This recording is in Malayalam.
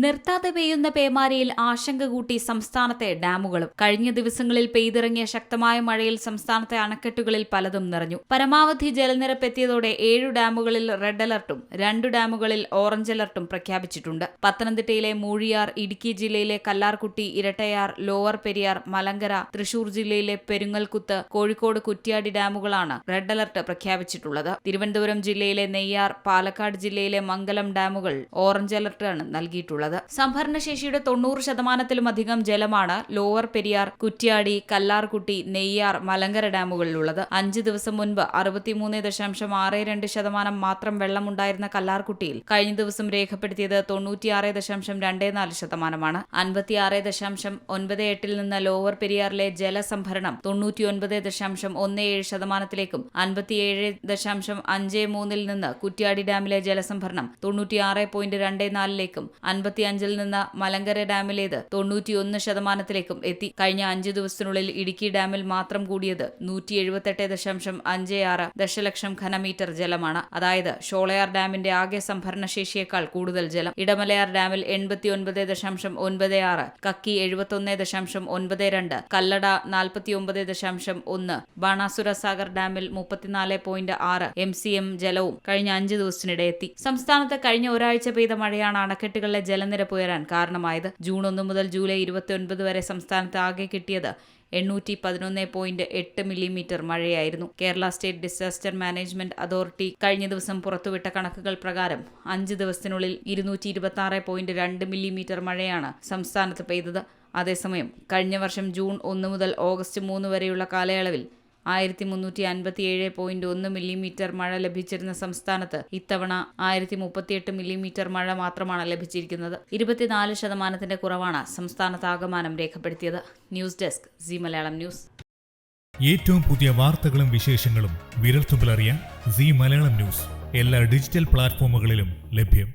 നിർത്താതെ പെയ്യുന്ന പേമാരിയിൽ ആശങ്ക കൂട്ടി സംസ്ഥാനത്തെ ഡാമുകളും. കഴിഞ്ഞ ദിവസങ്ങളിൽ പെയ്തിറങ്ങിയ ശക്തമായ മഴയിൽ സംസ്ഥാനത്തെ അണക്കെട്ടുകളിൽ പലതും നിറഞ്ഞു. പരമാവധി ജലനിരപ്പ് എത്തിയതോടെ 7 ഡാമുകളിൽ റെഡ് അലർട്ടും 2 ഡാമുകളിൽ ഓറഞ്ച് അലർട്ടും പ്രഖ്യാപിച്ചിട്ടുണ്ട്. പത്തനംതിട്ടയിലെ മൂഴിയാർ, ഇടുക്കി ജില്ലയിലെ കല്ലാർകുട്ടി, ഇരട്ടയാർ, ലോവർ പെരിയാർ, മലങ്കര, തൃശൂർ ജില്ലയിലെ പെരുങ്ങൽകുത്ത്, കോഴിക്കോട് കുറ്റ്യാടി ഡാമുകളാണ് റെഡ് അലർട്ട് പ്രഖ്യാപിച്ചിട്ടുള്ളത്. തിരുവനന്തപുരം ജില്ലയിലെ നെയ്യാർ, പാലക്കാട് ജില്ലയിലെ മംഗലം ഡാമുകൾ ഓറഞ്ച് അലർട്ടാണ് നൽകിയിട്ടുള്ളത്. സംഭരണശേഷിയുടെ 90%-ത്തിലുമധികം ജലമാണ് ലോവർ പെരിയാർ, കുറ്റ്യാടി, കല്ലാർകുട്ടി, നെയ്യാർ, മലങ്കര ഡാമുകളിലുള്ളത്. 5 ദിവസം മുൻപ് 63.62% മാത്രം വെള്ളമുണ്ടായിരുന്ന കല്ലാർകുട്ടിയിൽ കഴിഞ്ഞ ദിവസം രേഖപ്പെടുത്തിയത് 96.24%. 56.98 നിന്ന് ലോവർ പെരിയാറിലെ ജലസംഭരണം 99.17%-ത്തിലേക്കും 57.53 നിന്ന് കുറ്റ്യാടി ഡാമിലെ ജലസംഭരണം 96.24-ലേക്കും 55 നിന്ന് മലങ്കര ഡാമിലേത് 91%-ത്തിലേക്കും എത്തി. കഴിഞ്ഞ 5 ദിവസത്തിനുള്ളിൽ ഇടുക്കി ഡാമിൽ മാത്രം കൂടിയത് 178.56 ദശലക്ഷം ഘനമീറ്റർ ജലമാണ്. അതായത് ഷോളയാർ ഡാമിന്റെ ആകെ സംഭരണശേഷിയേക്കാൾ കൂടുതൽ ജലം. ഇടമലയാർ ഡാമിൽ 89.96, കക്കി 71.92, കല്ലട 49.1, ബാണാസുര സാഗർ ഡാമിൽ 34.6 MCM ജലവും കഴിഞ്ഞ 5 ദിവസത്തിനിടെ എത്തി. സംസ്ഥാനത്ത് കഴിഞ്ഞ ഒരാഴ്ച പെയ്ത മഴയാണ് അണക്കെട്ടുകളിലെ ജലനിരപ്പ് ഉയരാൻ കാരണമായത്. ജൂൺ 1 മുതൽ ജൂലൈ 29 വരെ സംസ്ഥാനത്ത് ആകെ കിട്ടിയത് 811.8 മില്ലിമീറ്റർ മഴയായിരുന്നു. Kerala state disaster management authority കഴിഞ്ഞ ദിവസം പുറത്തുവിട്ട കണക്കുകൾ പ്രകാരം 5 ദിവസത്തിനുള്ളിൽ 226.2 മില്ലിമീറ്റർ മഴയാണ് സംസ്ഥാനത്ത് പെയ്തത്. അതേസമയം കഴിഞ്ഞ വർഷം ജൂൺ 1 മുതൽ ഓഗസ്റ്റ് 3 വരെയുള്ള കാലയളവിൽ 1357.1 മില്ലിമീറ്റർ മഴ ലഭിച്ചിരുന്ന സംസ്ഥാനത്ത് ഇത്തവണ 1038 മില്ലിമീറ്റർ മഴ മാത്രമാണ് ലഭിച്ചിരിക്കുന്നത്. 24% കുറവാണ് സംസ്ഥാനത്താകമാനം രേഖപ്പെടുത്തിയത്. News desk C Malayalam news. ഏറ്റവും പുതിയ വാർത്തകളും വിശേഷങ്ങളും വിരൽത്തുമ്പിലറിയാൻ സി മലയാളം ന്യൂസ് എല്ലാ ഡിജിറ്റൽ പ്ലാറ്റ്ഫോമുകളിലും ലഭ്യം.